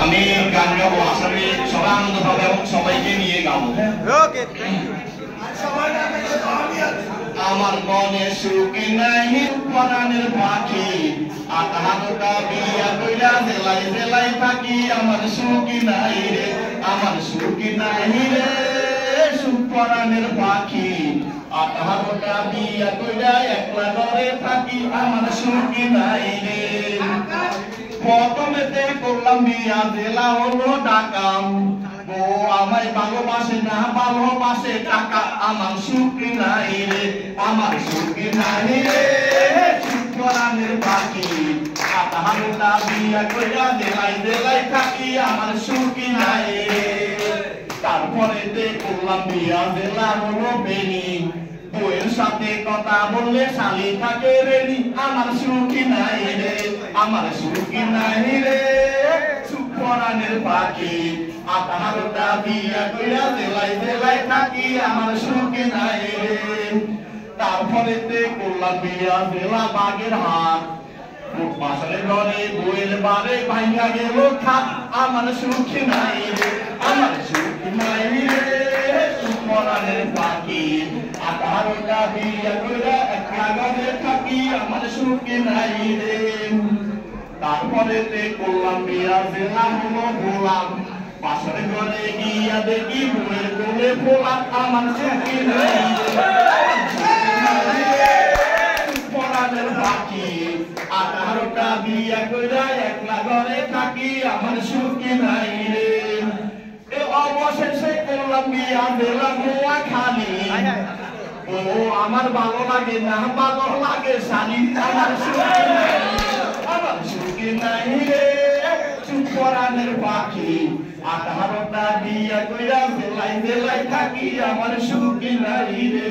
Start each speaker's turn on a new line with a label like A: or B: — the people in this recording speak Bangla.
A: আমি গান গাবো, আসামি সবাই আনন্দ পাবে এবং সবাইকে নিয়ে গাবো। আমার মনে সুখ নাই পরাণের পাখি, আঠারোটা বিয়া কইরা জেলাই জেলাই থাকি। আমার সুখ নাই রে, আমার সুখ নাই রে, সুখ পরাণের পাখি, আঠারোটা বিয়া কইরা একলা ঘরে থাকি। আমার সুখ নাই রে। প্রথমেতে করলাম বিয়া, জেলা হলো ঢাকা। ও আমায় ভালোবাসে না, ভালোবাসে টাকা। আমার সুখ নাই রে, আমার সুখ নাই রে, সুখ পরাণের পাখি, আঠারোটা বিয়া কইরা জেলাই জেলাই থাকি। আমার সুখ নাই রে। তারপরেতে করলাম বিয়া, জেলা হলো বেনি। বউয়ের সাথে কথা বললে শালি থাকে রেডি। আমার সুখ নাই রে, আমার সুখ নাই রে, সুখ পরাণের পাখি, আঠারোটা বিয়া কইরা জেলাই জেলাই থাকি। আমার সুখ নাই রে। তারপরেতে করলাম বিয়া, জেলা বাগের হাট। বাসরের ঘরে বউয়ের বারে ভাঙ্গা গেল খাট। আমার সুখ নাই রে, আমার সুখ নাই রে, সুখ পরাণের পাখি, আঠারোটা বিয়া কইরা একলা ঘরে থাকি। আমার সুখ নাই রে। তারপরেতে করলাম বিয়া, জেলা হলো গোলাম। বাসরের ঘরে গিয়া দেখি বউয়ের কোলে ফোলাম। আমার সুখ নাই রে, সুখ পরাণের পাখি, আঠারোটা বিয়া কইরা একলা ঘরে থাকি। আমার সুখ নাই রে। অবশেষে করলাম বিয়া, জেলা নোয়াখালী। ও আমার ভালো লাগে না, ভালো লাগে শালি। আমার সুখ নাই, আমার সুখ নাই রে, সুখ পরাণের পাখি, আঠারোটা বিয়া কইরা জেলাই জেলাই থাকি। আমার সুখ নাই রে।